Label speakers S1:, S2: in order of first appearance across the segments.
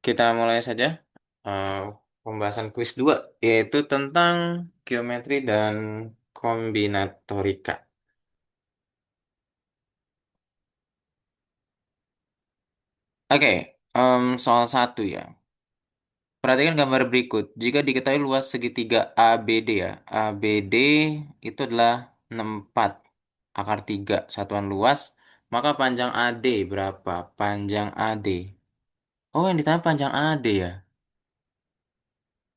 S1: Kita mulai saja eh, pembahasan kuis 2, yaitu tentang geometri dan kombinatorika. Oke, soal satu ya. Perhatikan gambar berikut. Jika diketahui luas segitiga ABD ya, ABD itu adalah 64 akar 3 satuan luas, maka panjang AD berapa? Panjang AD. Oh, yang ditanya panjang AD ya?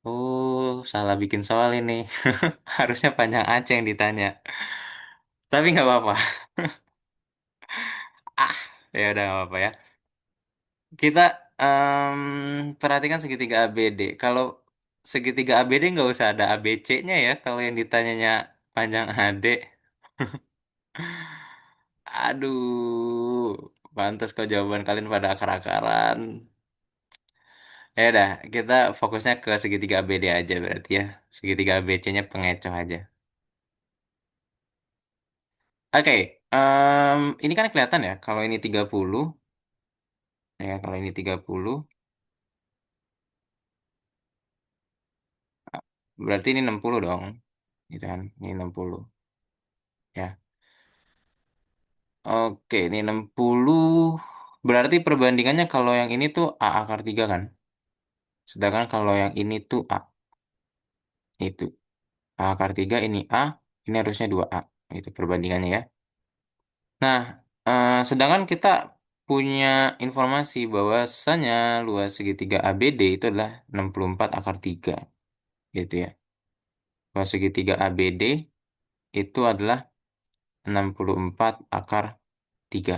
S1: Oh, salah bikin soal ini. Harusnya panjang AC yang ditanya. Tapi nggak apa-apa. Ah, ya udah nggak apa-apa ya. Kita perhatikan segitiga ABD. Kalau segitiga ABD nggak usah ada ABC-nya ya. Kalau yang ditanyanya panjang AD. Aduh, pantas kok jawaban kalian pada akar-akaran. Ya udah, kita fokusnya ke segitiga ABD aja berarti ya. Segitiga ABC-nya pengecoh aja. Oke, ini kan kelihatan ya. Kalau ini 30, ya kalau ini 30, berarti ini 60 dong. Gitu kan, ini 60. Ya. Oke, ini 60. Berarti perbandingannya kalau yang ini tuh A akar 3 kan? Sedangkan kalau yang ini tuh A. Itu. A akar 3 ini A. Ini harusnya 2A. Itu perbandingannya ya. Nah, sedangkan kita punya informasi bahwasannya luas segitiga ABD itu adalah 64 akar 3. Gitu ya. Luas segitiga ABD itu adalah 64 akar 3.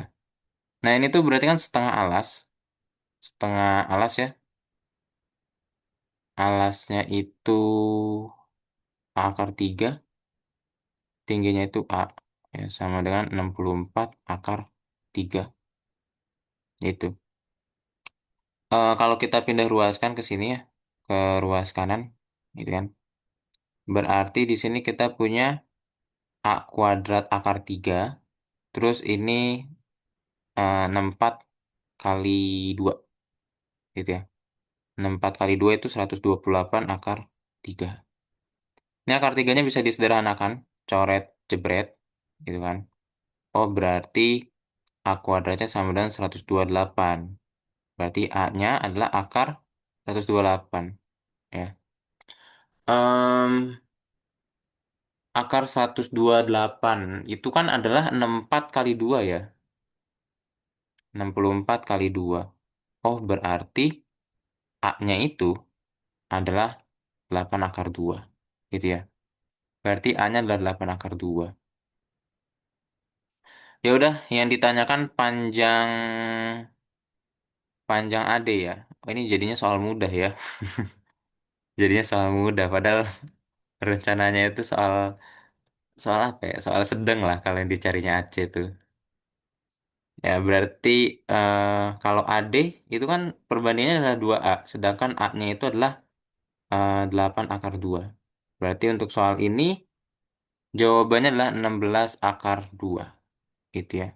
S1: Nah, ini tuh berarti kan setengah alas. Setengah alas ya. Alasnya itu A akar 3, tingginya itu A. Ya, sama dengan 64 akar 3. Itu. Kalau kita pindah ruaskan ke sini ya, ke ruas kanan, gitu kan. Berarti di sini kita punya A kuadrat akar 3, terus ini 64 kali 2, gitu ya. 64 kali 2 itu 128 akar 3. Ini akar tiganya bisa disederhanakan, coret, jebret, gitu kan. Oh, berarti A kuadratnya sama dengan 128. Berarti A-nya adalah akar 128. Ya. Em, akar 128 itu kan adalah 64 kali 2 ya. 64 kali 2. Oh, berarti A-nya itu adalah 8 akar 2. Gitu ya. Berarti A-nya adalah 8 akar 2. Ya udah, yang ditanyakan panjang panjang AD ya. Oh, ini jadinya soal mudah ya. Jadinya soal mudah. Padahal rencananya itu soal soal apa ya? Soal sedang lah kalau yang dicarinya AC itu. Ya berarti eh, kalau AD itu kan perbandingannya adalah 2A. Sedangkan A-nya itu adalah 8 akar 2. Berarti untuk soal ini jawabannya adalah 16 akar 2. Gitu ya.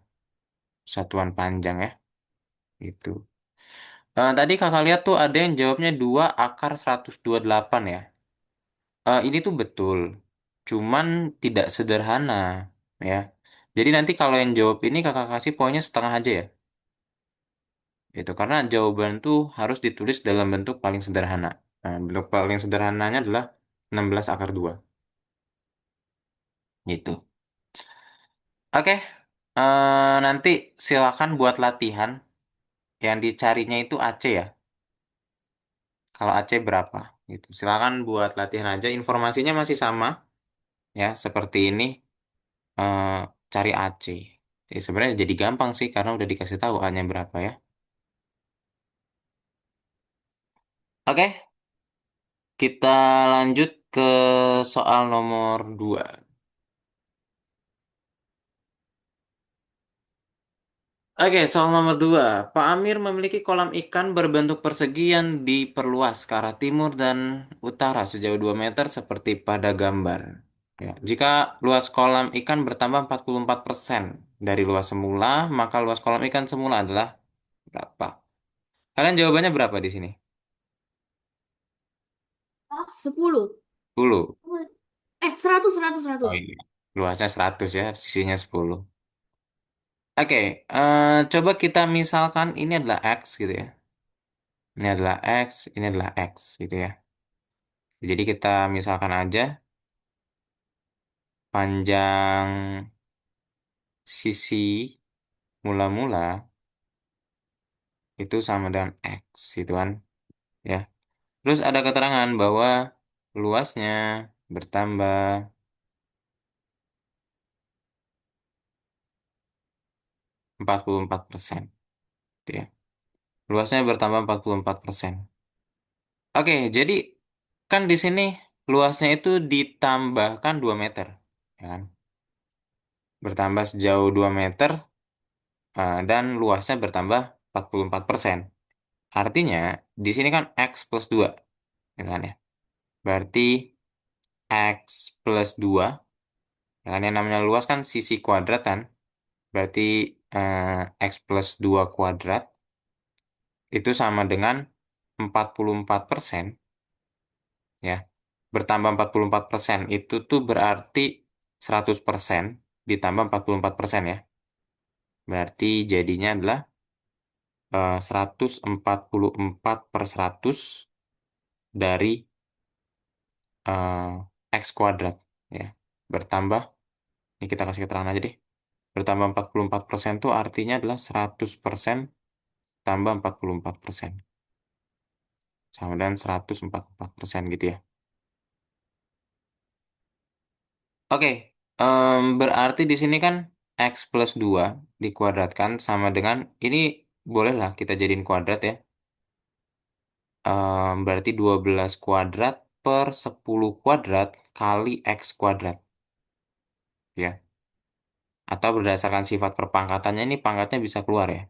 S1: Satuan panjang ya. Itu. Tadi kakak lihat tuh ada yang jawabnya 2 akar 128 ya. Ini tuh betul, cuman tidak sederhana ya. Jadi nanti kalau yang jawab ini kakak kasih poinnya setengah aja ya. Itu karena jawaban tuh harus ditulis dalam bentuk paling sederhana. Nah, bentuk paling sederhananya adalah 16 akar 2. Gitu. Oke, nanti silakan buat latihan. Yang dicarinya itu AC ya. Kalau AC berapa? Gitu. Silakan buat latihan aja. Informasinya masih sama ya, seperti ini. eh, Cari AC. Jadi sebenarnya jadi gampang sih karena udah dikasih tahu A-nya berapa ya. Oke, kita lanjut ke soal nomor 2. Oke, soal nomor 2. Pak Amir memiliki kolam ikan berbentuk persegi yang diperluas ke arah timur dan utara sejauh 2 meter seperti pada gambar. Ya, jika luas kolam ikan bertambah 44% dari luas semula, maka luas kolam ikan semula adalah berapa? Kalian jawabannya berapa di sini?
S2: 10.
S1: 10.
S2: 100, 100, 100.
S1: Oh iya. Luasnya 100 ya, sisinya 10. Oke, coba kita misalkan ini adalah X gitu ya. Ini adalah X, ini adalah X gitu ya. Jadi kita misalkan aja panjang sisi mula-mula itu sama dengan X gitu kan. Ya. Terus ada keterangan bahwa luasnya bertambah 44%. Gitu ya. Luasnya bertambah 44%. Oke, jadi kan di sini luasnya itu ditambahkan 2 meter. Ya kan? Bertambah sejauh 2 meter dan luasnya bertambah 44%. Artinya di sini kan X plus 2. Ya kan ya? Berarti X plus 2. Ya kan yang namanya luas kan sisi kuadrat kan. Berarti X plus 2 kuadrat itu sama dengan 44%, ya. Bertambah 44% itu tuh berarti 100% ditambah 44% ya. Berarti jadinya adalah 144 per 100 dari X kuadrat ya. Bertambah, ini kita kasih keterangan aja deh. Bertambah 44% itu artinya adalah 100% tambah 44%. Sama dengan 144% gitu ya. Oke, berarti di sini kan X plus 2 dikuadratkan sama dengan, ini bolehlah kita jadiin kuadrat ya. Berarti 12 kuadrat per 10 kuadrat kali X kuadrat. Ya. Atau berdasarkan sifat perpangkatannya, ini pangkatnya bisa keluar ya.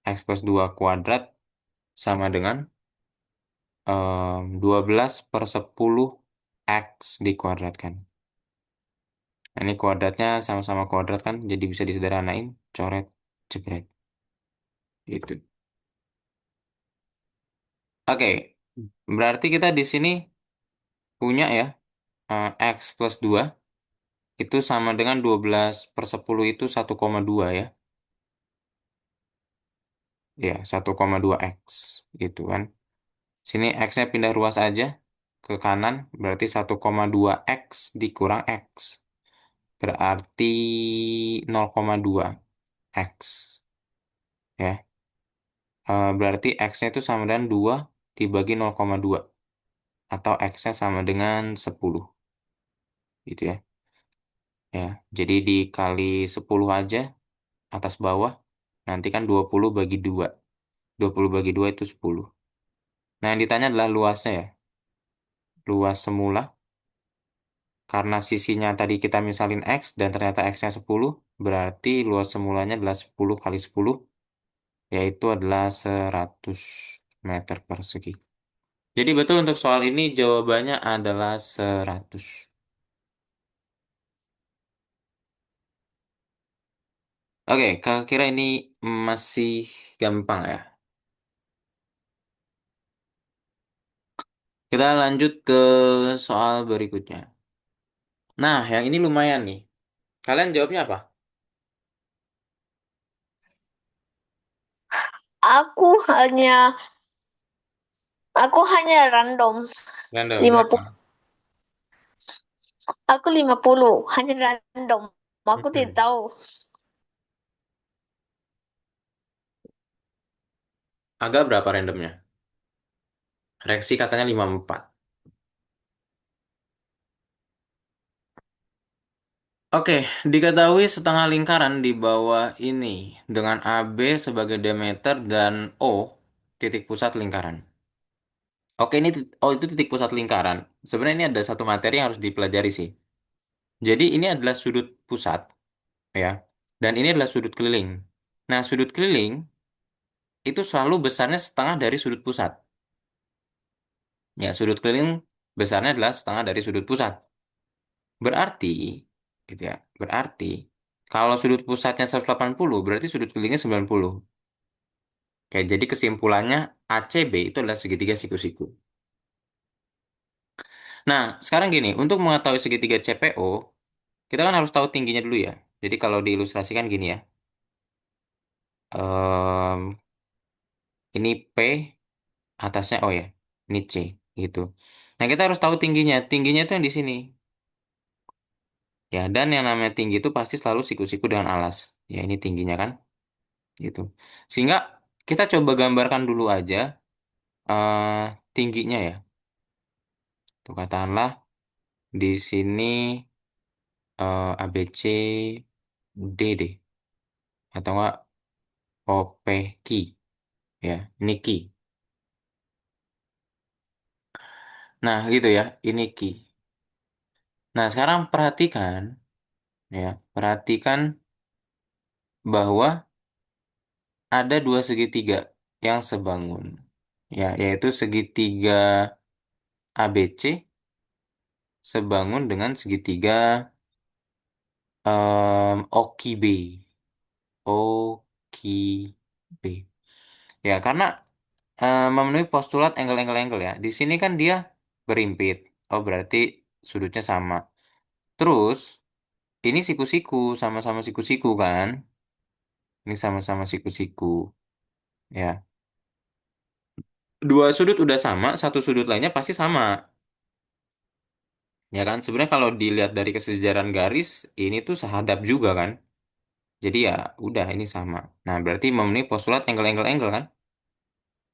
S1: X plus 2 kuadrat sama dengan 12 per 10 X dikuadratkan. Nah, ini kuadratnya sama-sama kuadrat kan, jadi bisa disederhanain, coret, jebret. Gitu. Oke, berarti kita di sini punya ya X plus 2 itu sama dengan 12 per 10 itu 1,2 ya. Ya, 1,2 X gitu kan. Sini X-nya pindah ruas aja ke kanan, berarti 1,2 X dikurang X. Berarti 0,2 X. Ya, berarti X-nya itu sama dengan 2 dibagi 0,2. Atau X-nya sama dengan 10. Gitu ya. Ya, jadi dikali 10 aja atas bawah. Nanti kan 20 bagi 2. 20 bagi 2 itu 10. Nah, yang ditanya adalah luasnya ya. Luas semula. Karena sisinya tadi kita misalin X dan ternyata X-nya 10. Berarti luas semulanya adalah 10 kali 10. Yaitu adalah 100 meter persegi. Jadi betul untuk soal ini jawabannya adalah 100. Oke, kira ini masih gampang ya. Kita lanjut ke soal berikutnya. Nah, yang ini lumayan nih. Kalian jawabnya apa?
S2: Aku hanya aku hanya random
S1: Random,
S2: 50.
S1: berapa?
S2: Aku 50, hanya random. Aku tidak
S1: Hmm.
S2: tahu.
S1: Agak berapa randomnya? Reaksi katanya 54. Oke, diketahui setengah lingkaran di bawah ini dengan AB sebagai diameter dan O titik pusat lingkaran. Oke, ini itu titik pusat lingkaran. Sebenarnya ini ada satu materi yang harus dipelajari sih. Jadi ini adalah sudut pusat ya. Dan ini adalah sudut keliling. Nah, sudut keliling itu selalu besarnya setengah dari sudut pusat. Ya, sudut keliling besarnya adalah setengah dari sudut pusat. Berarti, gitu ya, berarti kalau sudut pusatnya 180, berarti sudut kelilingnya 90. Oke, jadi kesimpulannya ACB itu adalah segitiga siku-siku. Nah, sekarang gini, untuk mengetahui segitiga CPO, kita kan harus tahu tingginya dulu ya. Jadi kalau diilustrasikan gini ya. Em, ini P, atasnya O ya. Ini C, gitu. Nah, kita harus tahu tingginya. Tingginya itu yang di sini. Ya, dan yang namanya tinggi itu pasti selalu siku-siku dengan alas. Ya, ini tingginya kan, gitu. Sehingga kita coba gambarkan dulu aja eh tingginya ya. Tuh katakanlah di sini ABC D deh. Atau enggak OPQ ya, Niki. Nah, gitu ya, ini Ki. Nah, sekarang perhatikan ya, perhatikan bahwa ada dua segitiga yang sebangun. Ya, yaitu segitiga ABC sebangun dengan segitiga OQB. OQB. Ya, karena memenuhi postulat angle-angle-angle ya. Di sini kan dia berimpit. Oh, berarti sudutnya sama. Terus, ini siku-siku, sama-sama siku-siku kan? Ini sama-sama siku-siku. Ya. Dua sudut udah sama, satu sudut lainnya pasti sama. Ya kan? Sebenarnya kalau dilihat dari kesejaran garis, ini tuh sehadap juga kan? Jadi ya udah ini sama. Nah, berarti memenuhi postulat angle-angle-angle kan?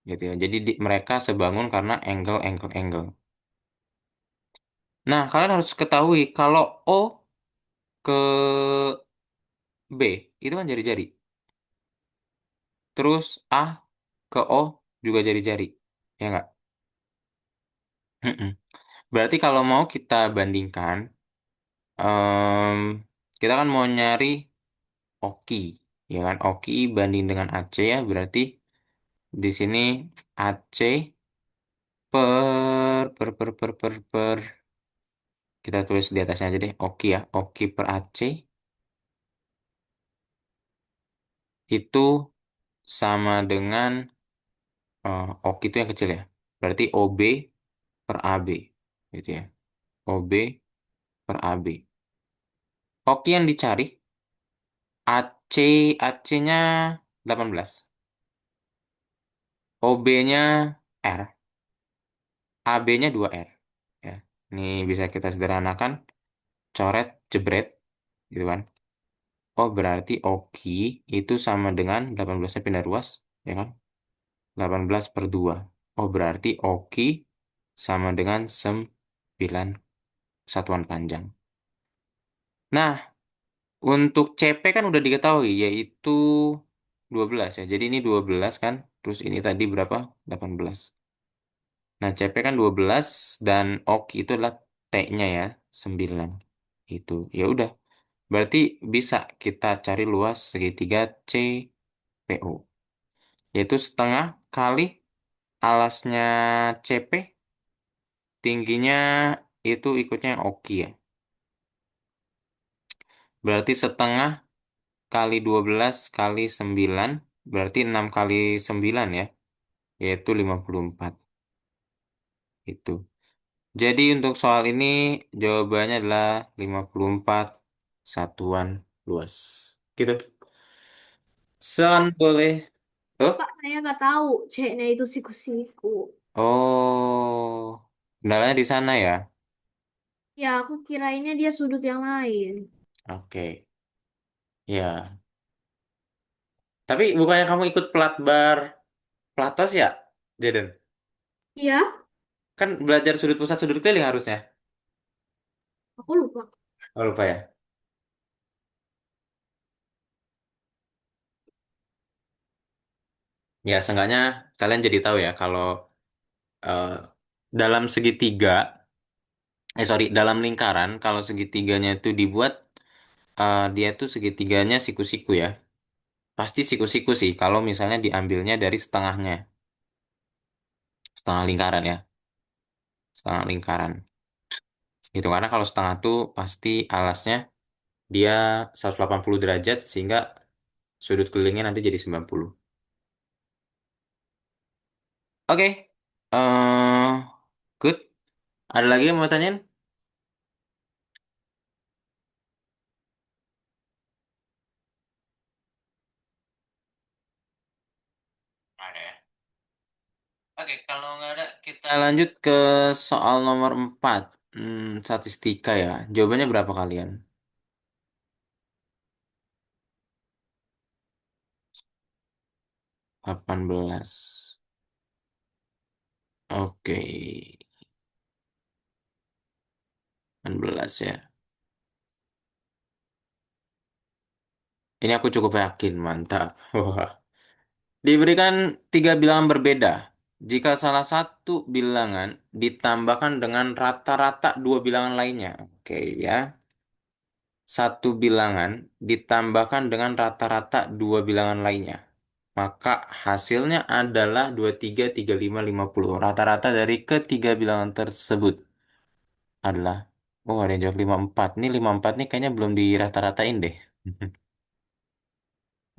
S1: Gitu ya. Jadi mereka sebangun karena angle-angle-angle. Nah, kalian harus ketahui kalau O ke B itu kan jari-jari. Terus A ke O juga jari-jari. Ya nggak? Mm-mm. Berarti kalau mau kita bandingkan, em, kita kan mau nyari Oki, ya kan? Oki banding dengan AC ya, berarti di sini AC per, kita tulis di atasnya aja deh, Oki ya, Oki per AC itu sama dengan Oki itu yang kecil ya, berarti OB per AB, gitu ya, OB per AB. Oki yang dicari AC-nya 18, OB-nya R, AB-nya 2R. Ya. Ini bisa kita sederhanakan, coret, jebret, gitu kan. Oh, berarti Oki itu sama dengan 18-nya pindah ruas, ya kan? 18 per 2. Oh, berarti Oki sama dengan 9 satuan panjang. Nah, untuk CP kan udah diketahui, yaitu 12 ya. Jadi ini 12 kan, terus ini tadi berapa? 18. Nah, CP kan 12 dan Oki itu adalah T-nya ya, 9. Itu. Ya udah. Berarti bisa kita cari luas segitiga CPO. Yaitu setengah kali alasnya CP, tingginya itu ikutnya Oki ya. Berarti setengah kali 12 kali 9, berarti 6 kali 9 ya, yaitu 54. Itu. Jadi untuk soal ini jawabannya adalah 54 satuan luas. Gitu.
S2: Pak,
S1: Son boleh. Oh.
S2: Pak, saya nggak tahu C-nya itu siku-siku.
S1: Oh. Kendalanya di sana ya.
S2: Ya, aku kirainnya dia sudut yang lain.
S1: Oke. Ya. Tapi bukannya kamu ikut pelat bar Platos ya, Jaden?
S2: Iya,
S1: Kan belajar sudut pusat sudut keliling harusnya.
S2: aku lupa.
S1: Oh, lupa ya. Ya, seenggaknya kalian jadi tahu ya kalau eh, dalam segitiga, sorry, dalam lingkaran, kalau segitiganya itu dibuat, dia tuh segitiganya siku-siku ya. Pasti siku-siku sih, kalau misalnya diambilnya dari setengahnya, setengah lingkaran ya, setengah lingkaran. Gitu, karena kalau setengah tuh pasti alasnya dia 180 derajat, sehingga sudut kelilingnya nanti jadi 90. Oke, good. Ada lagi yang mau tanyain? Ada ya. Oke, kalau nggak ada, kita lanjut ke soal nomor 4. Statistika ya. Jawabannya berapa kalian? 18. Oke, 18 ya. Ini aku cukup yakin, mantap. Wah. Diberikan tiga bilangan berbeda. Jika salah satu bilangan ditambahkan dengan rata-rata dua bilangan lainnya. Oke ya. Satu bilangan ditambahkan dengan rata-rata dua bilangan lainnya. Maka hasilnya adalah 23, 35, 50. Rata-rata dari ketiga bilangan tersebut adalah, oh ada yang jawab 54. Ini 54 nih kayaknya belum dirata-ratain deh.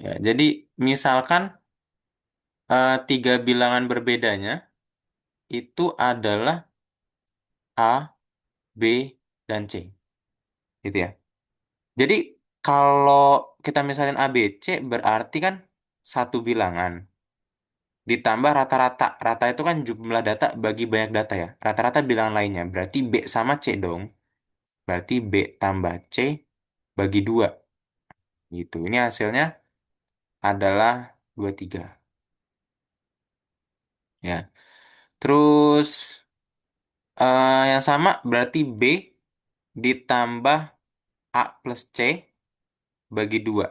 S1: Ya, jadi misalkan tiga bilangan berbedanya itu adalah A, B, dan C. Gitu ya. Jadi kalau kita misalin A, B, C berarti kan satu bilangan. Ditambah rata-rata. Rata itu kan jumlah data bagi banyak data ya. Rata-rata bilangan lainnya. Berarti B sama C dong. Berarti B tambah C bagi 2. Gitu. Ini hasilnya adalah 23. Ya. Terus yang sama berarti B ditambah A plus C bagi 2.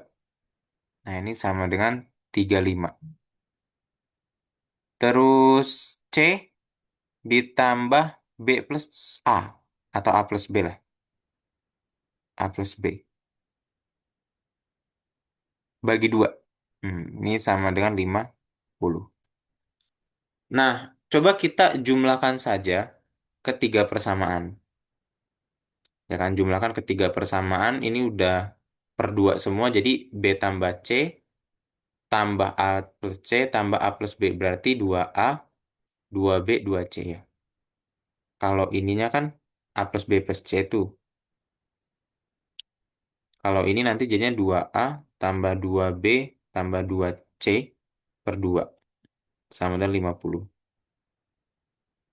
S1: Nah, ini sama dengan 35. Terus C ditambah B plus A. Atau A plus B lah. A plus B. Bagi 2. Ini sama dengan 50. Nah, coba kita jumlahkan saja ketiga persamaan. Ya kan, jumlahkan ketiga persamaan. Ini udah per 2 semua. Jadi B tambah C tambah A plus C tambah A plus B. Berarti 2A, 2B, 2C ya. Kalau ininya kan A plus B plus C itu. Kalau ini nanti jadinya 2A tambah 2B tambah 2C per 2 sama dengan 50.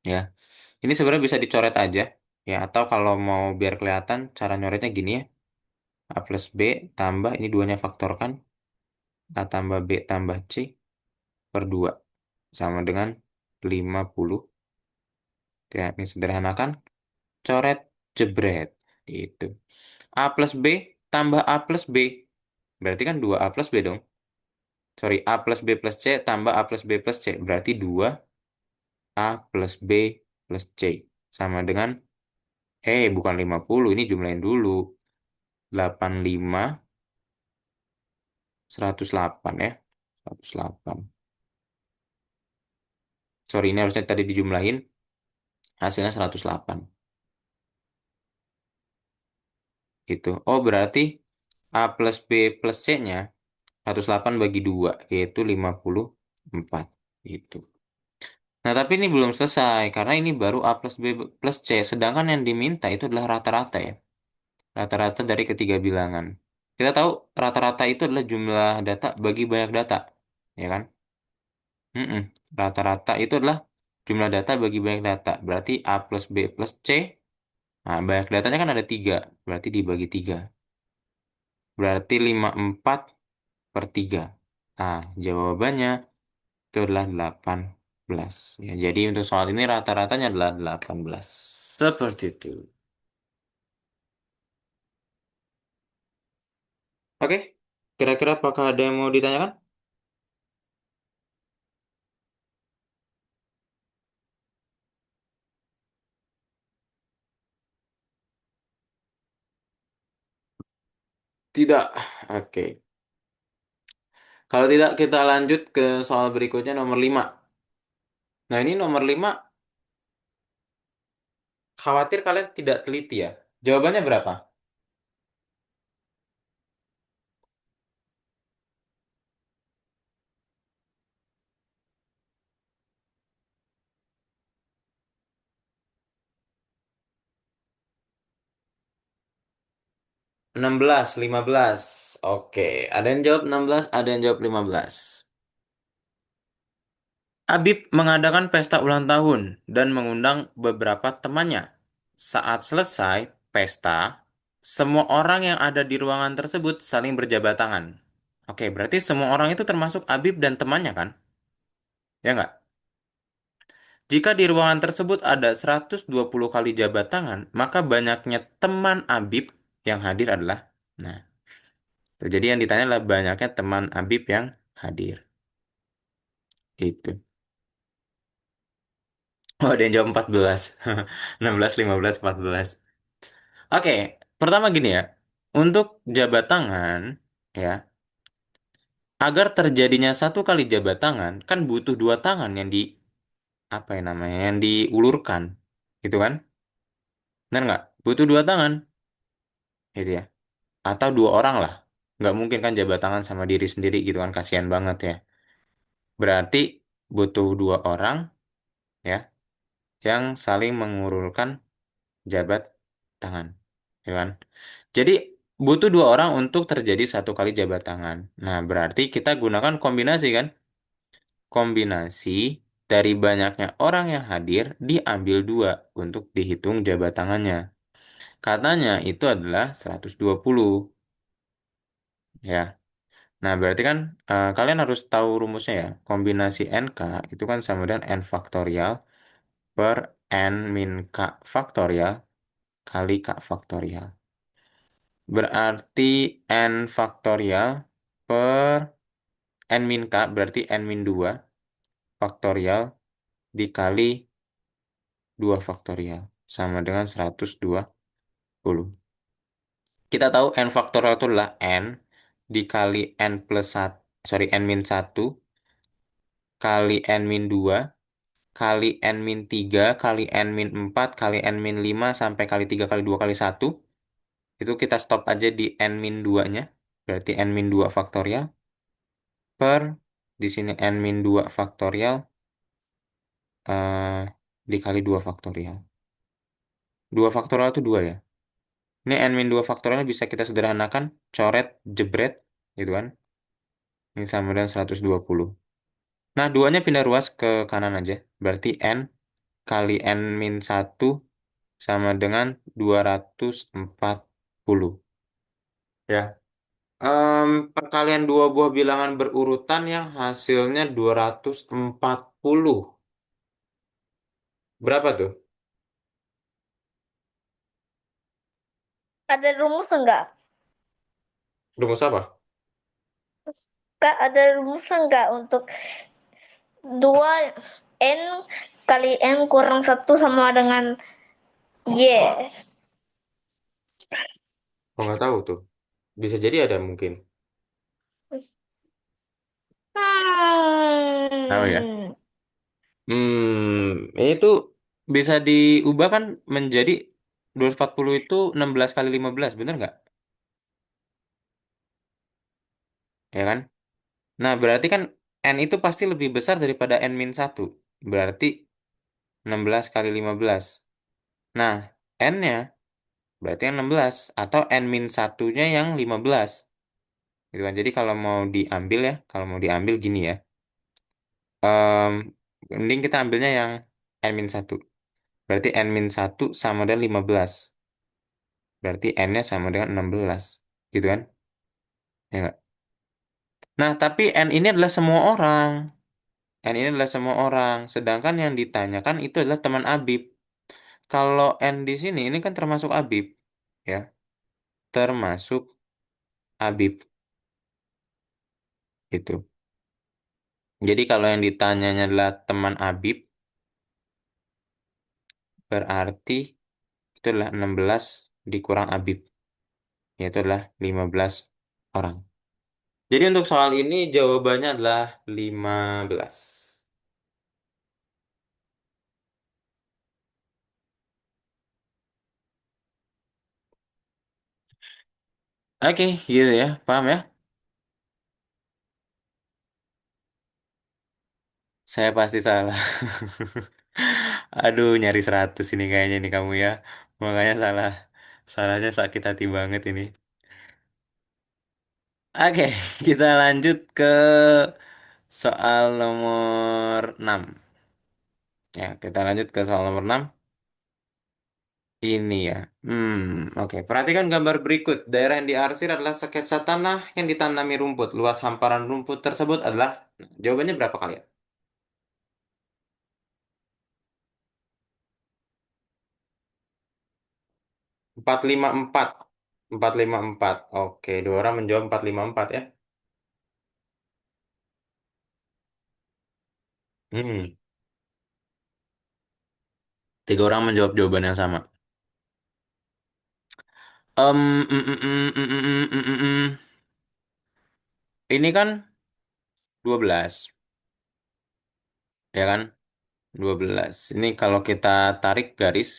S1: Ya. Ini sebenarnya bisa dicoret aja. Ya, atau kalau mau biar kelihatan cara nyoretnya gini ya. A plus B tambah ini duanya faktorkan. A tambah B tambah C per 2 sama dengan 50. Ya, ini sederhanakan. Coret jebret. Itu. A plus B tambah A plus B. Berarti kan 2A plus B dong. Sorry, A plus B plus C tambah A plus B plus C. Berarti 2A plus B plus C. Sama dengan, bukan 50, ini jumlahin dulu. 85, 108 ya. 108. Sorry, ini harusnya tadi dijumlahin. Hasilnya 108. Gitu. Oh, berarti A plus B plus C-nya 108 bagi 2, yaitu 54. Gitu. Nah, tapi ini belum selesai, karena ini baru A plus B plus C. Sedangkan yang diminta itu adalah rata-rata ya. Rata-rata dari ketiga bilangan. Kita tahu rata-rata itu adalah jumlah data bagi banyak data. Ya kan? Mm-mm. Rata-rata itu adalah jumlah data bagi banyak data. Berarti A plus B plus C. Nah, banyak datanya kan ada 3. Berarti dibagi 3. Berarti 54 per 3. Nah, jawabannya itu adalah 18. Ya, jadi untuk soal ini rata-ratanya adalah 18. Seperti itu. Oke, kira-kira apakah ada yang mau ditanyakan? Tidak. Oke. Kalau tidak, kita lanjut ke soal berikutnya nomor 5. Nah, ini nomor 5, khawatir kalian tidak teliti ya. Jawabannya berapa? 16, 15. Oke, ada yang jawab 16, ada yang jawab 15. Habib mengadakan pesta ulang tahun dan mengundang beberapa temannya. Saat selesai pesta, semua orang yang ada di ruangan tersebut saling berjabat tangan. Oke, berarti semua orang itu termasuk Habib dan temannya kan? Ya nggak? Jika di ruangan tersebut ada 120 kali jabat tangan, maka banyaknya teman Habib yang hadir adalah. Nah, jadi yang ditanya adalah banyaknya teman Habib yang hadir. Itu. Oh, ada yang jawab 14. 16, 15, 14. Oke, pertama gini ya. Untuk jabat tangan, ya, agar terjadinya satu kali jabat tangan, kan butuh dua tangan yang di, apa ya namanya, yang diulurkan. Gitu kan? Benar nggak? Butuh dua tangan. Gitu ya. Atau dua orang lah. Nggak mungkin kan jabat tangan sama diri sendiri gitu kan. Kasihan banget ya. Berarti butuh dua orang, ya, yang saling mengulurkan jabat tangan. Ya kan? Jadi butuh dua orang untuk terjadi satu kali jabat tangan. Nah, berarti kita gunakan kombinasi kan? Kombinasi dari banyaknya orang yang hadir diambil dua untuk dihitung jabat tangannya. Katanya itu adalah 120, ya. Nah, berarti kan kalian harus tahu rumusnya ya. Kombinasi NK itu kan sama dengan N faktorial per N min K faktorial kali K faktorial. Berarti N faktorial per N min K berarti N min 2 faktorial dikali 2 faktorial sama dengan 120. Kita tahu N faktorial itu adalah N dikali N plus 1, sorry, N min 1 kali N min 2 kali N min 3 kali N min 4 kali N min 5 sampai kali 3 kali 2 kali 1. Itu kita stop aja di N min 2-nya. Berarti N min 2 faktorial per di sini N min 2 faktorial eh, dikali 2 faktorial. 2 faktorial itu 2 ya. Ini N min 2 faktorial bisa kita sederhanakan, coret, jebret, gitu kan. Ini sama dengan 120. Nah, duanya pindah ruas ke kanan aja. Berarti N kali N min 1 sama dengan 240. Ya. Perkalian dua buah bilangan berurutan yang hasilnya 240. Berapa tuh?
S2: Ada rumus enggak?
S1: Rumus apa?
S2: Kak, ada rumus enggak untuk 2 N kali N kurang satu sama dengan Y?
S1: Oh, nggak tahu tuh. Bisa jadi ada mungkin. Tahu ya?
S2: Hmm.
S1: Ini tuh bisa diubah kan menjadi 240 itu 16 kali 15, bener nggak? Ya kan? Nah, berarti kan N itu pasti lebih besar daripada N min 1. Berarti 16 kali 15. Nah, N-nya berarti yang 16. Atau N min 1-nya yang 15. Gitu kan? Jadi kalau mau diambil ya, kalau mau diambil gini ya. Em, Mending kita ambilnya yang N min 1. Berarti N min 1 sama dengan 15. Berarti N-nya sama dengan 16. Gitu kan? Ya nggak? Nah, tapi N ini adalah semua orang. N ini adalah semua orang. Sedangkan yang ditanyakan itu adalah teman Abib. Kalau N di sini ini kan termasuk Abib. Ya, termasuk Abib. Gitu. Jadi kalau yang ditanyanya adalah teman Abib, berarti itu adalah 16 dikurang Abib. Yaitu adalah 15 orang. Jadi untuk soal ini jawabannya adalah 15. Oke, gitu ya. Paham ya? Saya pasti salah. Aduh, nyari 100 ini kayaknya nih kamu ya. Makanya salah. Salahnya sakit hati banget ini. Oke, kita lanjut ke soal nomor 6. Ya, kita lanjut ke soal nomor 6. Ini ya. Oke. Perhatikan gambar berikut. Daerah yang diarsir adalah sketsa tanah yang ditanami rumput. Luas hamparan rumput tersebut adalah... Jawabannya berapa kalian? 454. 454. Oke, dua orang menjawab 454 ya. Hmm. Tiga orang menjawab jawaban yang sama. Em, mm, mm, mm, mm, mm, mm, mm, mm. Ini kan 12, ya kan? 12. Ini kalau kita tarik garis,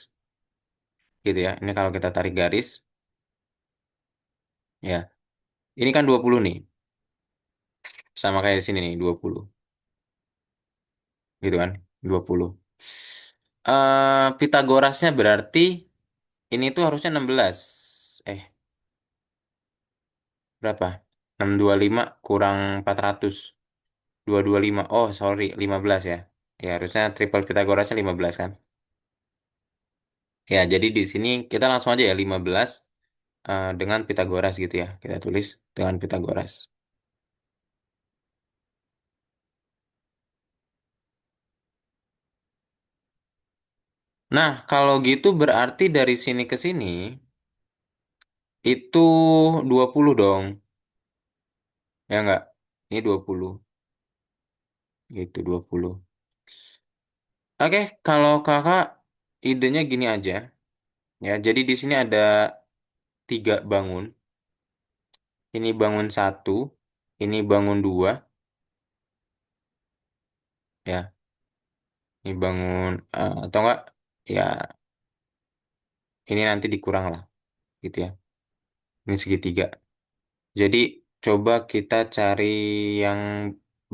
S1: gitu ya. Ini kalau kita tarik garis, ya. Ini kan 20 nih. Sama kayak di sini nih, 20. Gitu kan? 20. Pitagorasnya berarti ini tuh harusnya 16. Eh, berapa? 625 kurang 400. 225. Oh, sorry, 15 ya. Ya, harusnya triple Pitagorasnya 15 kan? Ya, jadi di sini kita langsung aja ya 15 dengan Pitagoras gitu ya. Kita tulis dengan Pitagoras. Nah, kalau gitu berarti dari sini ke sini itu 20 dong. Ya enggak? Ini 20. Gitu 20. Oke, kalau kakak idenya gini aja. Ya, jadi di sini ada tiga bangun. Ini bangun satu, ini bangun dua, ya. Ini bangun atau enggak? Ya, ini nanti dikurang lah, gitu ya. Ini segitiga. Jadi coba kita cari yang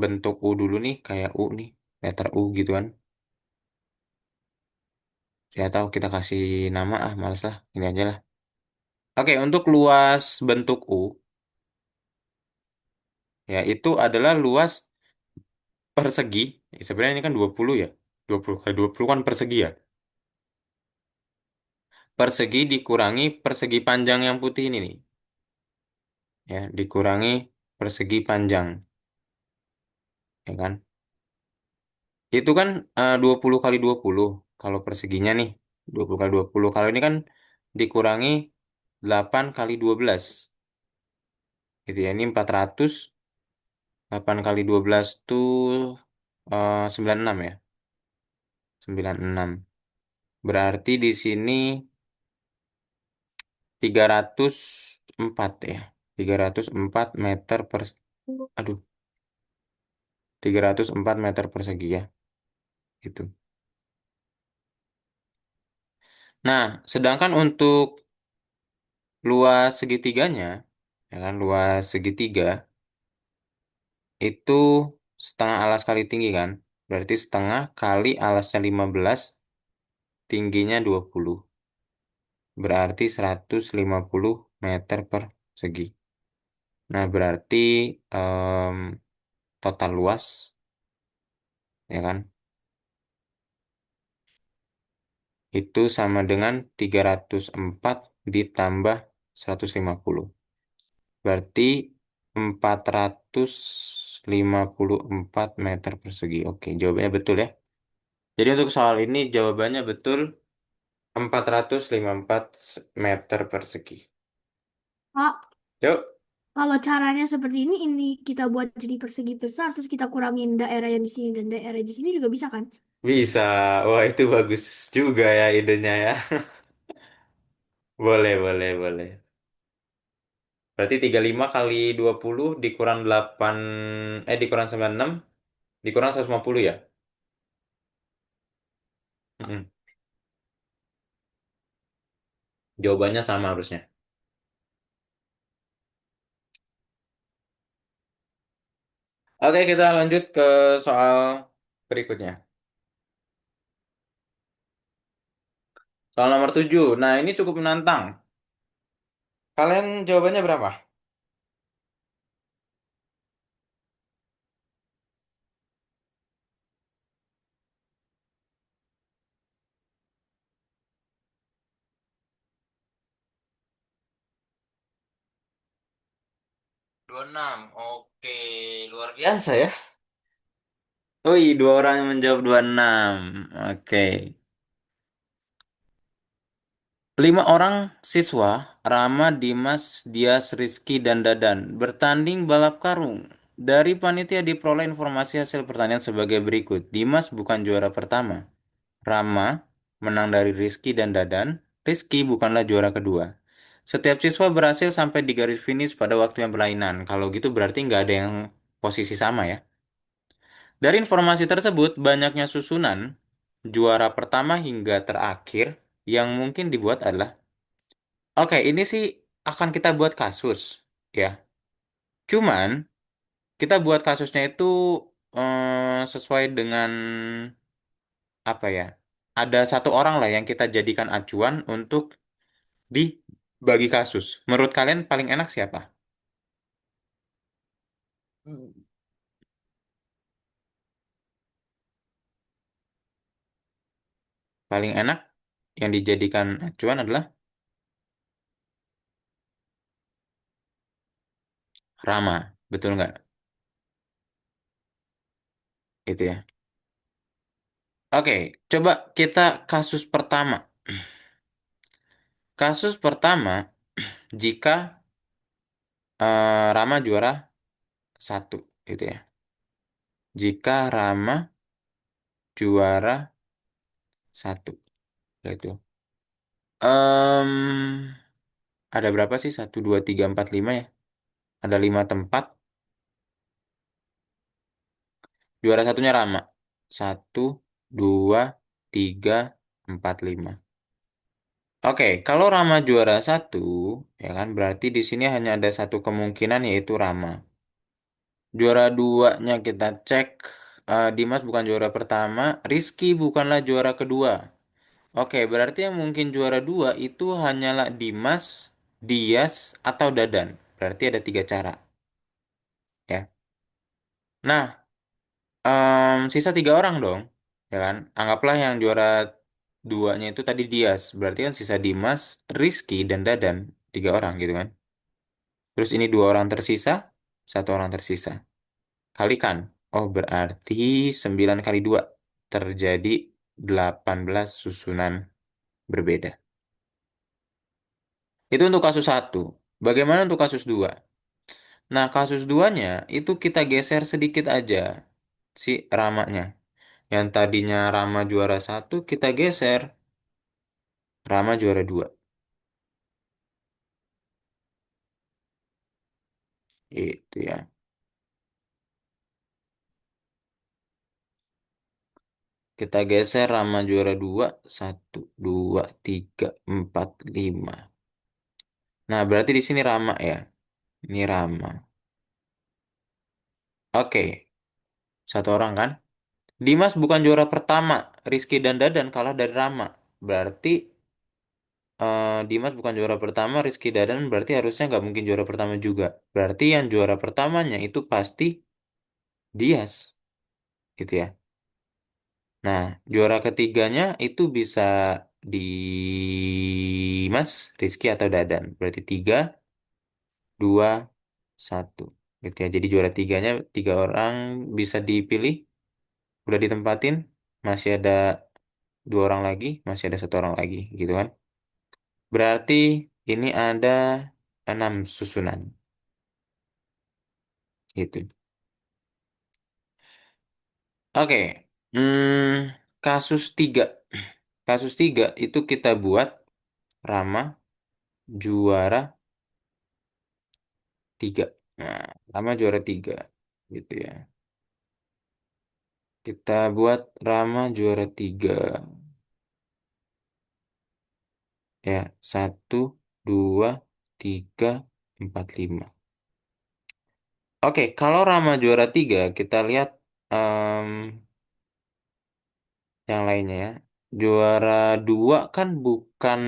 S1: bentuk U dulu nih, kayak U nih, letter U gitu kan. Saya tahu kita kasih nama males lah, ini aja lah. Oke, untuk luas bentuk U, ya itu adalah luas persegi. Sebenarnya ini kan 20 ya. 20 kali 20 kan persegi ya. Persegi dikurangi persegi panjang yang putih ini nih. Ya, dikurangi persegi panjang, ya kan? Itu kan 20 kali 20 kalau perseginya nih. 20 kali 20. Kalau ini kan dikurangi 8 kali 12. Gitu ya. Ini 400. 8 kali 12 tuh 96 ya. 96. Berarti di sini 304 ya. 304 meter per... Aduh. 304 meter persegi ya. Itu. Nah, sedangkan untuk luas segitiganya, ya kan, luas segitiga, itu setengah alas kali tinggi kan. Berarti setengah kali alasnya 15, tingginya 20. Berarti 150 meter persegi. Nah, berarti em, total luas, ya kan, itu sama dengan 304 ditambah 150. Berarti 454 meter persegi. Oke, jawabannya betul ya. Jadi untuk soal ini jawabannya betul 454 meter persegi.
S2: Pak,
S1: Yuk,
S2: kalau caranya seperti ini kita buat jadi persegi besar, terus kita kurangin daerah yang di sini dan daerah di sini juga bisa kan?
S1: bisa. Wah, itu bagus juga ya idenya ya. Boleh, boleh, boleh. Berarti 35 kali 20 dikurang 8, dikurang 96, dikurang 150 ya? Mm-mm. Jawabannya sama harusnya. Oke, kita lanjut ke soal berikutnya. Soal nomor 7. Nah, ini cukup menantang. Kalian jawabannya berapa? 26. Oke, luar biasa ya. Oh iya, dua orang yang menjawab 26. Oke. Lima orang siswa, Rama, Dimas, Dias, Rizky, dan Dadan, bertanding balap karung. Dari panitia diperoleh informasi hasil pertandingan sebagai berikut. Dimas bukan juara pertama. Rama menang dari Rizky dan Dadan. Rizky bukanlah juara kedua. Setiap siswa berhasil sampai di garis finish pada waktu yang berlainan. Kalau gitu berarti nggak ada yang posisi sama ya. Dari informasi tersebut, banyaknya susunan juara pertama hingga terakhir yang mungkin dibuat adalah, oke, ini sih akan kita buat kasus, ya. Cuman kita buat kasusnya itu sesuai dengan apa ya? Ada satu orang lah yang kita jadikan acuan untuk dibagi kasus. Menurut kalian paling enak siapa? Hmm. Paling enak yang dijadikan acuan adalah Rama, betul nggak? Itu ya. Oke, coba kita kasus pertama. Kasus pertama, jika Rama juara satu, gitu ya. Jika Rama juara satu, gitu. Ada berapa sih? Satu, dua, tiga, empat, lima ya. Ada lima tempat. Juara satunya Rama. Satu, dua, tiga, empat, lima. Oke, kalau Rama juara satu, ya kan, berarti di sini hanya ada satu kemungkinan yaitu Rama. Juara duanya kita cek, Dimas bukan juara pertama, Rizky bukanlah juara kedua. Oke, berarti yang mungkin juara dua itu hanyalah Dimas, Dias, atau Dadan. Berarti ada tiga cara, ya. Nah, sisa tiga orang dong, ya kan? Anggaplah yang juara duanya itu tadi Dias. Berarti kan sisa Dimas, Rizky, dan Dadan. Tiga orang gitu kan. Terus ini dua orang tersisa, satu orang tersisa. Kalikan. Oh, berarti 9 kali 2 terjadi 18 susunan berbeda. Itu untuk kasus satu. Bagaimana untuk kasus dua? Nah, kasus duanya itu kita geser sedikit aja si ramanya. Yang tadinya Rama juara satu, kita geser Rama juara dua. Itu ya. Kita geser Rama juara dua, satu, dua, tiga, empat, lima. Nah, berarti di sini Rama ya. Ini Rama. Oke, satu orang kan? Dimas bukan juara pertama. Rizky dan Dadan kalah dari Rama. Berarti Dimas bukan juara pertama. Rizky Dadan berarti harusnya nggak mungkin juara pertama juga. Berarti yang juara pertamanya itu pasti Dias. Gitu ya. Nah, juara ketiganya itu bisa Dimas, Rizky, atau Dadan. Berarti tiga, dua, satu. Gitu ya. Jadi juara tiganya tiga orang bisa dipilih. Udah ditempatin. Masih ada dua orang lagi, masih ada satu orang lagi, gitu kan? Berarti ini ada 6 susunan, gitu. Oke, kasus tiga. Kasus tiga itu kita buat Rama juara tiga. Nah, Rama juara tiga, gitu ya. Kita buat Rama juara tiga, ya. Satu, dua, tiga, empat, lima. Oke, kalau Rama juara tiga, kita lihat em, yang lainnya ya. Juara dua kan bukan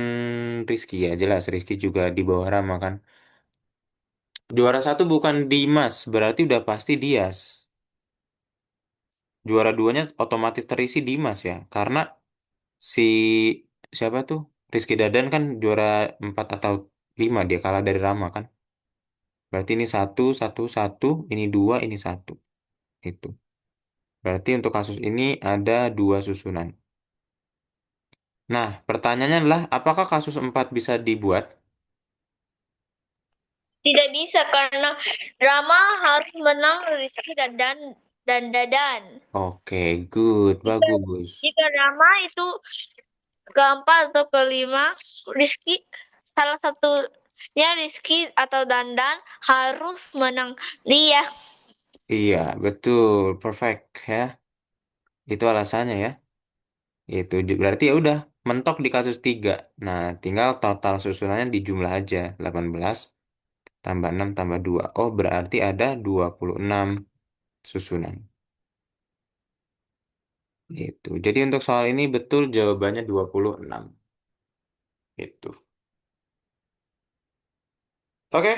S1: Rizky ya, jelas Rizky juga di bawah Rama kan. Juara satu bukan Dimas, berarti udah pasti Dias. Juara duanya otomatis terisi Dimas ya, karena si siapa tuh? Rizky Dadan kan juara 4 atau 5 dia kalah dari Rama kan. Berarti ini satu, satu, satu, ini dua, ini satu. Itu. Berarti untuk kasus ini ada dua susunan. Nah, pertanyaannya adalah, apakah kasus 4 bisa dibuat?
S3: Tidak bisa karena drama harus menang Rizky dan Dadan.
S1: Oke, good,
S3: Jika
S1: bagus.
S3: jika drama itu keempat atau kelima, Rizky salah satunya Rizky atau Dandan harus menang dia.
S1: Iya, betul, perfect ya. Itu alasannya ya. Itu berarti ya udah mentok di kasus 3. Nah, tinggal total susunannya dijumlah aja. 18 tambah 6 tambah 2. Oh, berarti ada 26 susunan. Itu. Jadi untuk soal ini betul jawabannya 26. Itu. Oke,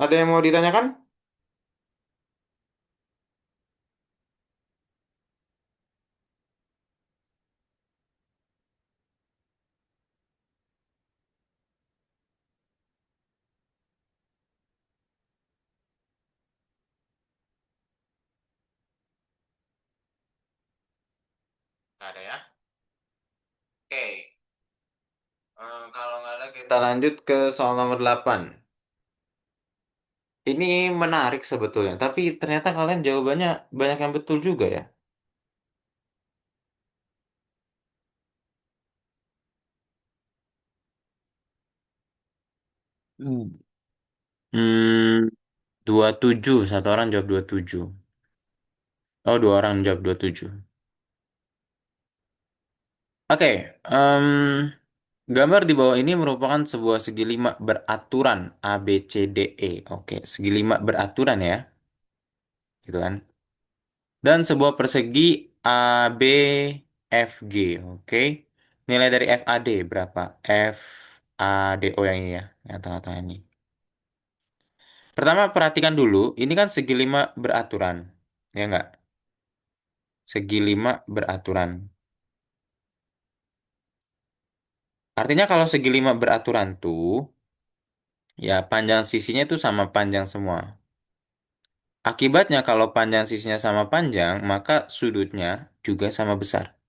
S1: ada yang mau ditanyakan? Nggak ada ya? Oke. Kalau nggak ada kita lanjut ke soal nomor 8. Ini menarik sebetulnya, tapi ternyata kalian jawabannya banyak yang betul juga ya. Hmm, 27, satu orang jawab 27. Oh, dua orang jawab 27. Oke, gambar di bawah ini merupakan sebuah segi lima beraturan A, B, C, D, E. Oke, segi lima beraturan ya, gitu kan. Dan sebuah persegi A, B, F, G. Oke, nilai dari F, A, D berapa? F, A, D, O yang ini ya, yang tengah-tengah ini. Pertama, perhatikan dulu, ini kan segi lima beraturan, ya enggak? Segi lima beraturan. Artinya kalau segi lima beraturan tuh, ya panjang sisinya itu sama panjang semua. Akibatnya kalau panjang sisinya sama panjang, maka sudutnya juga sama besar.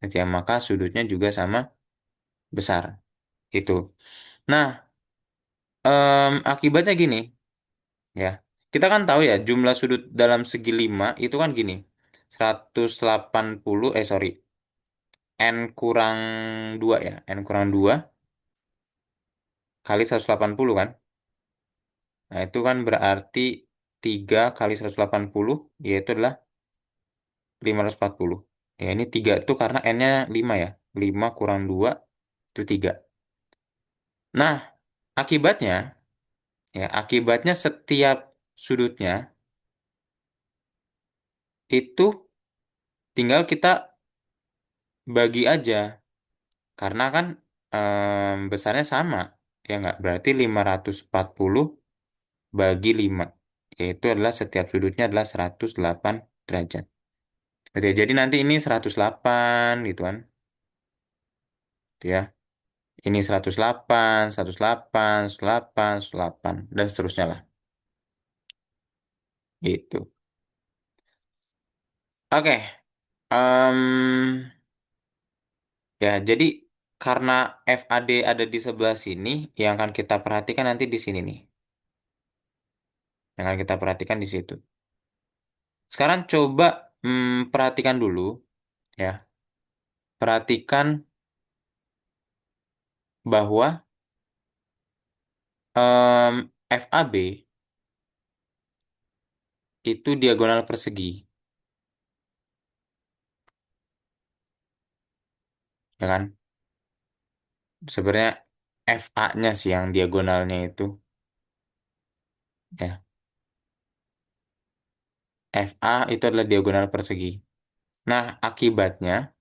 S1: Gitu ya, maka sudutnya juga sama besar. Itu. Nah, akibatnya gini, ya. Kita kan tahu ya, jumlah sudut dalam segi lima itu kan gini. 180, sorry, N kurang 2 ya. N kurang 2 kali 180 kan. Nah, itu kan berarti 3 kali 180, yaitu adalah 540. Ya, ini 3 itu karena N-nya 5 ya. 5 kurang 2 itu 3. Nah, akibatnya, akibatnya setiap sudutnya itu tinggal kita bagi aja. Karena kan besarnya sama. Ya nggak? Berarti 540 bagi 5. Yaitu adalah setiap sudutnya adalah 108 derajat. Gitu ya. Jadi nanti ini 108 gitu kan. Gitu ya. Ini 108, 108, 108, 108, dan seterusnya lah. Gitu. Oke. em, ya, jadi karena FAD ada di sebelah sini, yang akan kita perhatikan nanti di sini nih. Yang akan kita perhatikan di situ. Sekarang coba perhatikan dulu, ya. Perhatikan bahwa FAB itu diagonal persegi, ya kan? Sebenarnya FA-nya sih yang diagonalnya itu, ya. FA itu adalah diagonal persegi. Nah, akibatnya,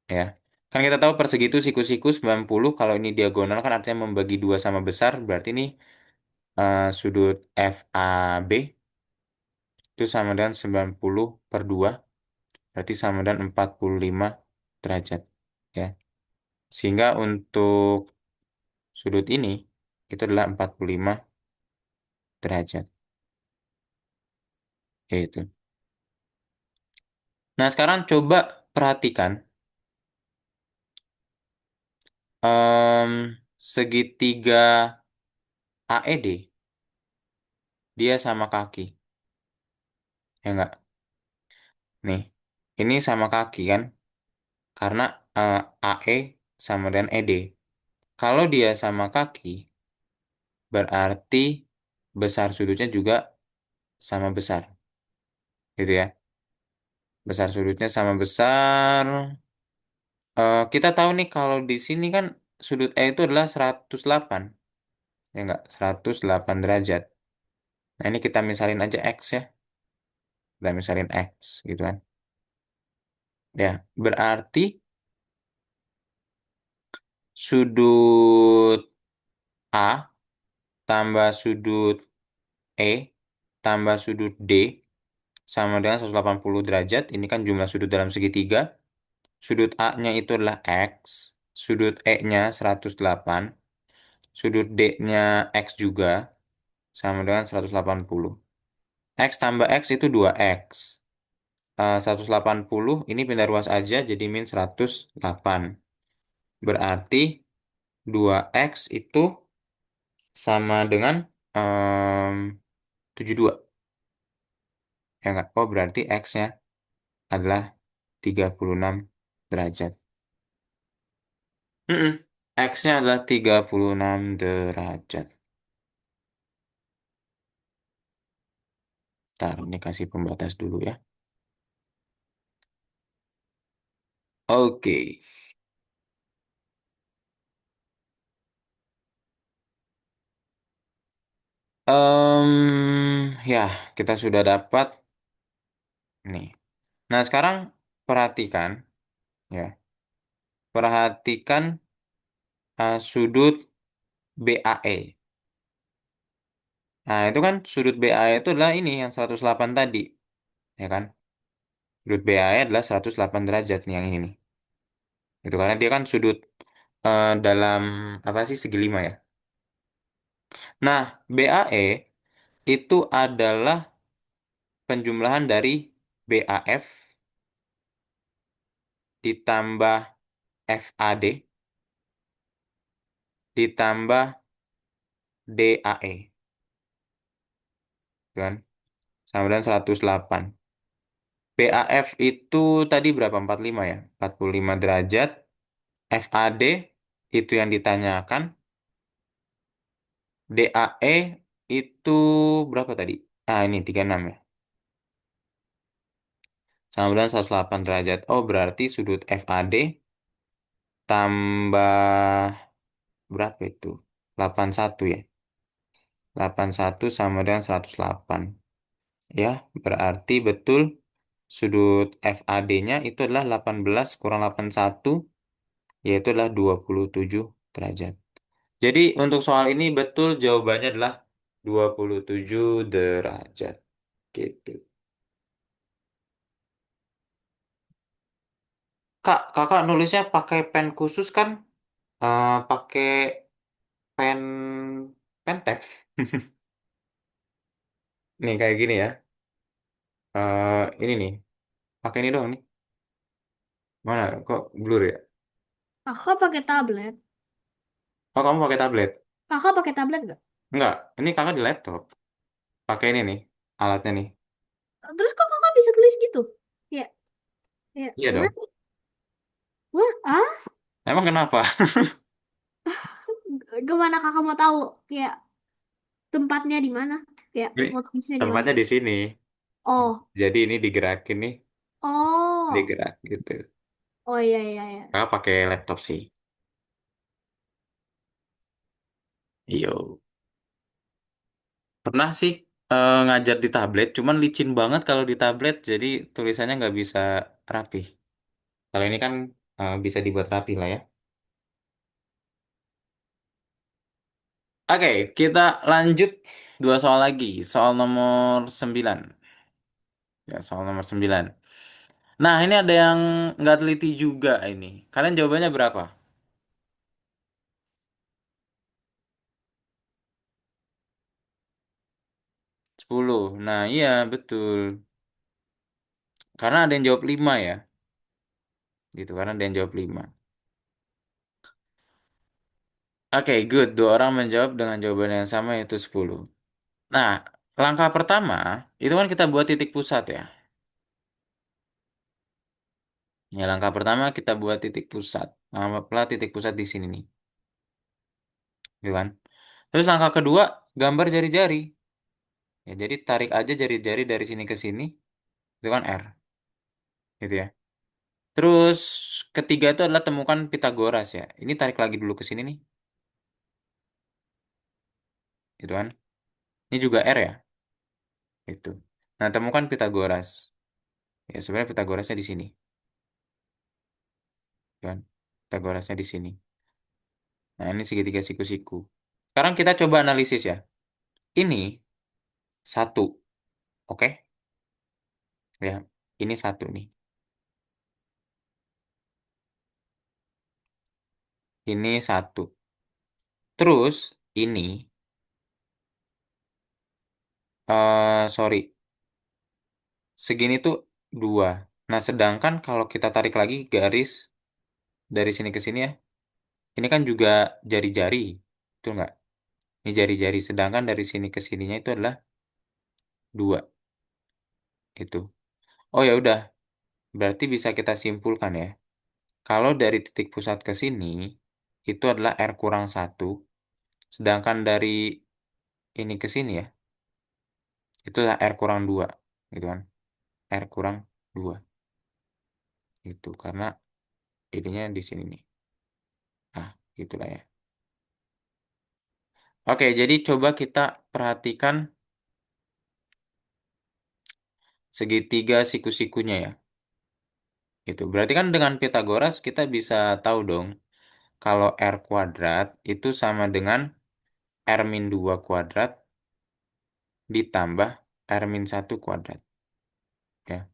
S1: ya. Kan kita tahu persegi itu siku-siku 90. Kalau ini diagonal kan artinya membagi dua sama besar. Berarti ini sudut FAB itu sama dengan 90 per 2. Berarti sama dengan 45 derajat. Ya. Sehingga untuk sudut ini itu adalah 45 derajat. Itu. Nah, sekarang coba perhatikan em, segitiga AED, dia sama kaki. Ya enggak? Nih, ini sama kaki kan? Karena AE sama dengan ED. Kalau dia sama kaki, berarti besar sudutnya juga sama besar. Gitu ya. Besar sudutnya sama besar. Kita tahu nih kalau di sini kan sudut E itu adalah 108. Ya enggak? 108 derajat. Nah, ini kita misalin aja X ya. Kita misalin X gitu kan. Ya, berarti sudut A tambah sudut E tambah sudut D sama dengan 180 derajat. Ini kan jumlah sudut dalam segitiga. Sudut A-nya itu adalah X. Sudut E-nya 108. Sudut D-nya X juga sama dengan 180. X tambah X itu 2X. 180 ini pindah ruas aja jadi min 108. Berarti 2X itu sama dengan 72. Ya enggak? Oh, berarti X-nya adalah 36 derajat. Mm-mm. X-nya adalah 36 derajat. Ntar, ini kasih pembatas dulu ya. Oke. Ya, kita sudah dapat nih. Nah, sekarang perhatikan ya. Perhatikan sudut BAE. Nah, itu kan sudut BAE itu adalah ini yang 108 tadi, ya kan? Sudut BAE adalah 108 derajat nih yang ini nih. Itu karena dia kan sudut dalam apa sih segi lima ya. Nah, BAE itu adalah penjumlahan dari BAF ditambah FAD ditambah DAE, gitu kan? Sama dengan 108. BAF itu tadi berapa? 45 ya? 45 derajat. FAD itu yang ditanyakan. DAE itu berapa tadi? Ah, ini 36 ya. Sama dengan 108 derajat. Oh, berarti sudut FAD tambah berapa itu? 81 ya. 81 sama dengan 108. Ya, berarti betul sudut FAD-nya itu adalah 18 kurang 81, yaitu adalah 27 derajat. Jadi untuk soal ini betul jawabannya adalah 27 derajat. Gitu. Kak, kakak nulisnya pakai pen khusus kan? Pakai pen pen tab. Nih kayak gini ya. Ini nih. Pakai ini dong nih. Mana? Kok blur ya?
S2: Kakak pakai tablet.
S1: Oh, kamu pakai tablet?
S2: Kakak pakai tablet nggak?
S1: Enggak. Ini kakak di laptop. Pakai ini nih. Alatnya nih.
S2: Terus kok kakak bisa tulis gitu? Ya, ya,
S1: Iya
S2: gimana?
S1: dong.
S2: Wah, ah,
S1: Emang kenapa?
S2: gimana kakak mau tahu? Kayak tempatnya di mana? Kayak
S1: Ini
S2: mau tulisnya di mana?
S1: tempatnya di sini.
S2: Oh,
S1: Jadi ini digerakin nih.
S2: oh,
S1: Digerak gitu.
S2: oh iya iya iya.
S1: Kakak pakai laptop sih. Iya. Pernah sih ngajar di tablet, cuman licin banget kalau di tablet, jadi tulisannya nggak bisa rapi. Kalau ini kan bisa dibuat rapi lah ya. Oke, kita lanjut dua soal lagi. Soal nomor 9. Ya, soal nomor 9. Nah, ini ada yang nggak teliti juga ini. Kalian jawabannya berapa? 10. Nah, iya betul. Karena ada yang jawab 5 ya. Gitu, karena ada yang jawab 5. Oke, good. Dua orang menjawab dengan jawaban yang sama yaitu 10. Nah, langkah pertama itu kan kita buat titik pusat ya. Ya, langkah pertama kita buat titik pusat. Anggaplah titik pusat di sini nih. Gitu kan? Terus langkah kedua, gambar jari-jari. Ya, jadi tarik aja jari-jari dari sini ke sini. Itu kan R. Gitu ya. Terus ketiga itu adalah temukan Pitagoras ya. Ini tarik lagi dulu ke sini nih. Gitu kan? Ini juga R ya. Itu. Nah, temukan Pitagoras. Ya, sebenarnya Pitagorasnya di sini. Kan? Pitagorasnya di sini. Nah, ini segitiga siku-siku. Sekarang kita coba analisis ya. Ini satu, oke? Ya, ini satu nih. Ini satu. Terus ini, sorry, segini tuh dua. Nah, sedangkan kalau kita tarik lagi garis dari sini ke sini ya, ini kan juga jari-jari, itu enggak? Ini jari-jari. Sedangkan dari sini ke sininya itu adalah dua, itu. Oh ya udah, berarti bisa kita simpulkan ya. Kalau dari titik pusat ke sini, itu adalah R kurang satu. Sedangkan dari ini ke sini ya, itulah R kurang 2. Gitu kan. R kurang 2. Itu karena ininya di sini nih. Nah, gitulah ya. Oke, jadi coba kita perhatikan segitiga siku-sikunya ya. Gitu. Berarti kan dengan Pitagoras kita bisa tahu dong kalau R kuadrat itu sama dengan R min 2 kuadrat ditambah R min 1 kuadrat. Ya.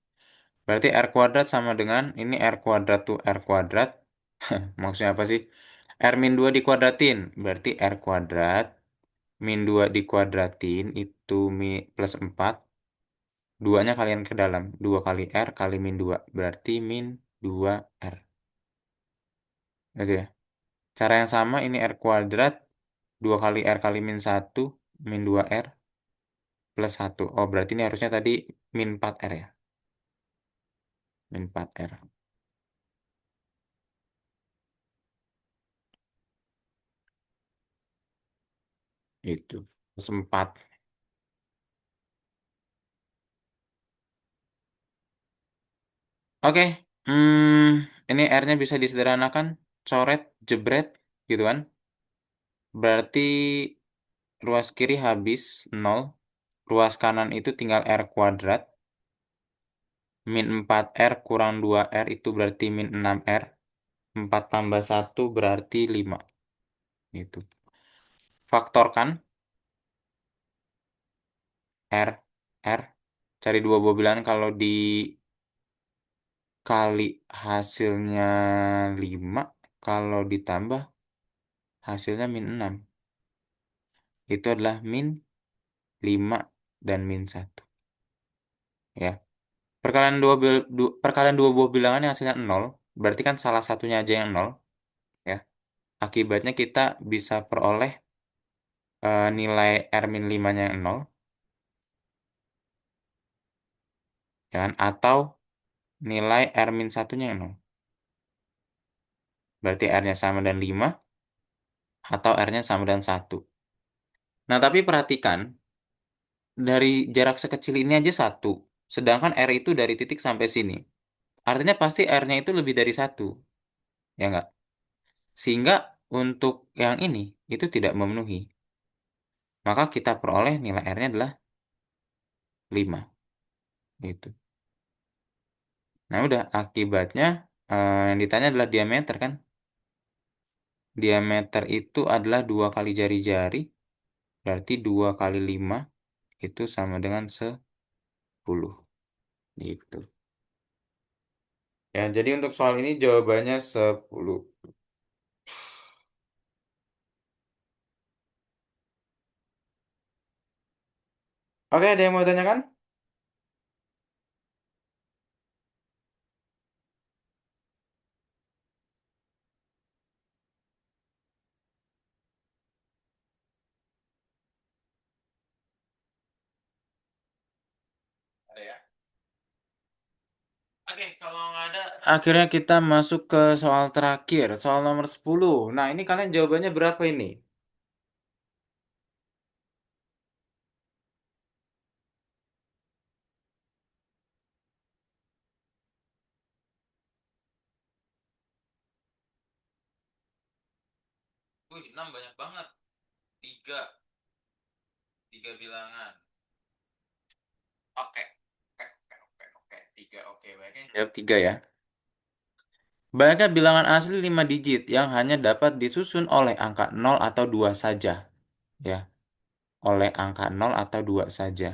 S1: Berarti R kuadrat sama dengan, ini R kuadrat tuh R kuadrat. Maksudnya apa sih? R min 2 dikuadratin. Berarti R kuadrat min 2 dikuadratin itu plus 4. Duanya kalian ke dalam. 2 kali R kali min 2. Berarti min 2R. Gitu ya. Cara yang sama ini R kuadrat. 2 kali R kali min 1. Min 2R plus 1. Oh berarti ini harusnya tadi min 4R ya. Min 4R. Itu. Plus 4. Oke, ini R-nya bisa disederhanakan, coret, jebret, gitu kan? Berarti ruas kiri habis 0, ruas kanan itu tinggal R kuadrat, min 4R kurang 2R itu berarti min 6R, 4 tambah 1 berarti 5. Gitu. Faktorkan R, R, cari dua buah bilangan kalau dikali hasilnya 5, kalau ditambah hasilnya min 6. Itu adalah min 5 dan min 1. Ya. Perkalian dua buah bilangan yang hasilnya 0, berarti kan salah satunya aja yang 0. Ya. Akibatnya kita bisa peroleh nilai R min 5-nya yang 0. Ya kan? Atau nilai R min 1-nya yang 0. Berarti R-nya sama dan 5, atau R-nya sama dan 1. Nah, tapi perhatikan, dari jarak sekecil ini aja 1. Sedangkan R itu dari titik sampai sini. Artinya pasti R-nya itu lebih dari 1. Ya nggak? Sehingga untuk yang ini itu tidak memenuhi. Maka kita peroleh nilai R-nya adalah 5. Gitu. Nah udah akibatnya yang ditanya adalah diameter kan. Diameter itu adalah 2 kali jari-jari. Berarti 2 kali 5 itu sama dengan 10. Gitu. Ya, jadi untuk soal ini jawabannya 10. Oke, ada yang mau tanyakan? Ada ya? Oke, kalau nggak ada, akhirnya kita masuk ke soal terakhir, soal nomor 10. Nah, ini kalian jawabannya berapa ini? Wih, 6 banyak banget. Tiga, tiga bilangan. Oke, oke. Tiga, oke. Baiknya jawab tiga ya. Banyaknya bilangan asli 5 digit yang hanya dapat disusun oleh angka 0 atau 2 saja. Ya, oleh angka 0 atau 2 saja.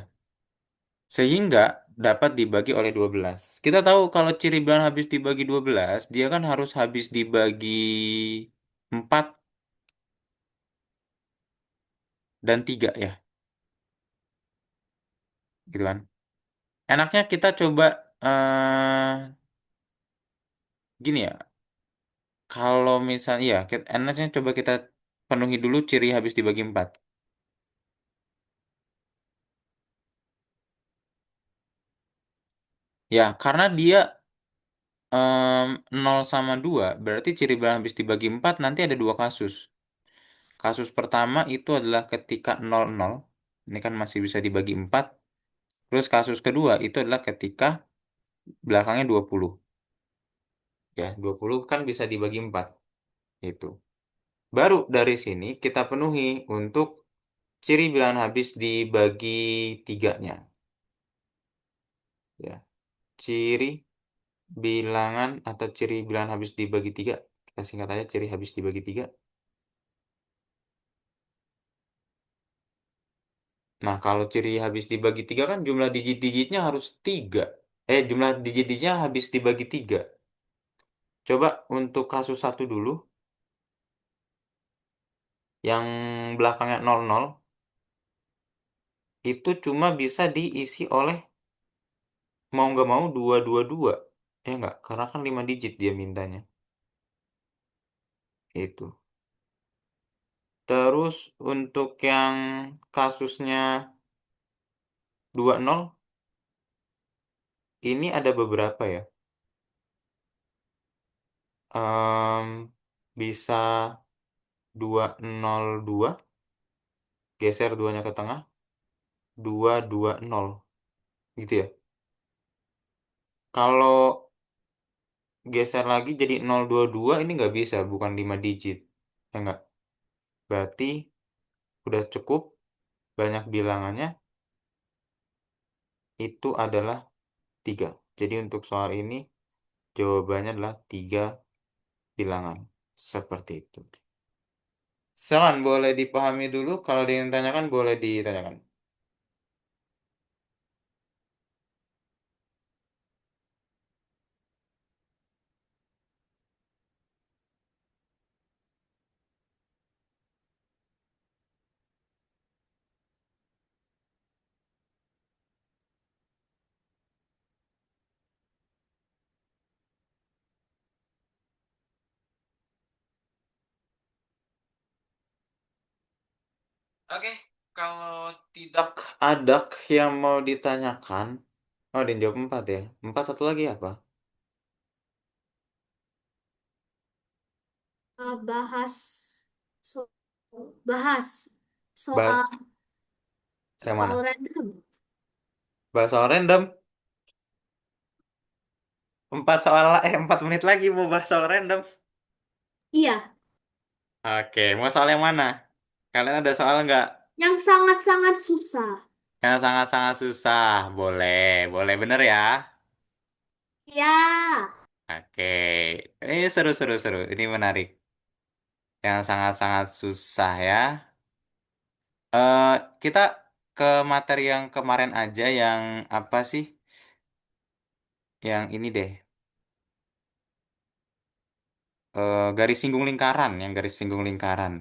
S1: Sehingga dapat dibagi oleh 12. Kita tahu kalau ciri bilangan habis dibagi 12, dia kan harus habis dibagi 4 dan 3 ya, gitu kan. Enaknya kita coba gini ya, kalau misalnya ya, enaknya coba kita penuhi dulu ciri habis dibagi 4. Ya, karena dia 0 sama 2 berarti ciri bilangan habis dibagi 4 nanti ada dua kasus. Kasus pertama itu adalah ketika 00, ini kan masih bisa dibagi 4. Terus kasus kedua itu adalah ketika belakangnya 20. Ya, 20 kan bisa dibagi 4. Itu. Baru dari sini kita penuhi untuk ciri bilangan habis dibagi tiganya. Ya, ciri bilangan atau ciri bilangan habis dibagi 3. Kita singkat aja ciri habis dibagi 3. Nah, kalau ciri habis dibagi 3 kan jumlah digit-digitnya harus 3. Jumlah digit-digitnya habis dibagi 3. Coba untuk kasus satu dulu, yang belakangnya 00, itu cuma bisa diisi oleh mau nggak mau 222. Ya nggak? Karena kan 5 digit dia mintanya. Itu. Terus untuk yang kasusnya 20, ini ada beberapa ya. Bisa 202, geser duanya ke tengah, 220. Gitu ya. Kalau geser lagi jadi 022 ini nggak bisa, bukan 5 digit. Ya nggak? Berarti udah cukup banyak bilangannya itu adalah 3. Jadi untuk soal ini jawabannya adalah 3 bilangan. Seperti itu. Silakan boleh dipahami dulu. Kalau ada yang ditanyakan boleh ditanyakan. Oke, kalau tidak ada yang mau ditanyakan, oh, dia jawab 4 ya. 4 satu lagi apa?
S2: Bahas so- bahas soal
S1: Bahas yang
S2: soal
S1: mana?
S2: random.
S1: Bahas soal random. 4 menit lagi mau bahas soal random.
S2: Iya,
S1: Oke, mau soal yang mana? Kalian ada soal nggak?
S2: yang sangat-sangat susah.
S1: Yang sangat-sangat susah. Boleh, boleh bener ya.
S2: Ya,
S1: Oke, ini seru. Ini menarik. Yang sangat-sangat susah ya. eh kita ke materi yang kemarin aja yang apa sih? Yang ini deh. Garis singgung lingkaran, yang garis singgung lingkaran.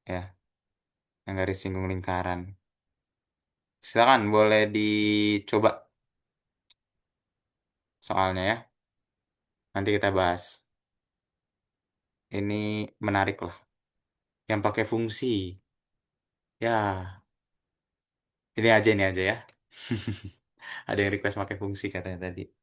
S1: Ya, yang garis singgung lingkaran. Silakan boleh dicoba soalnya ya. Nanti kita bahas. Ini menarik lah. Yang pakai fungsi. Ya, ini aja ya. Ada yang request pakai fungsi katanya tadi.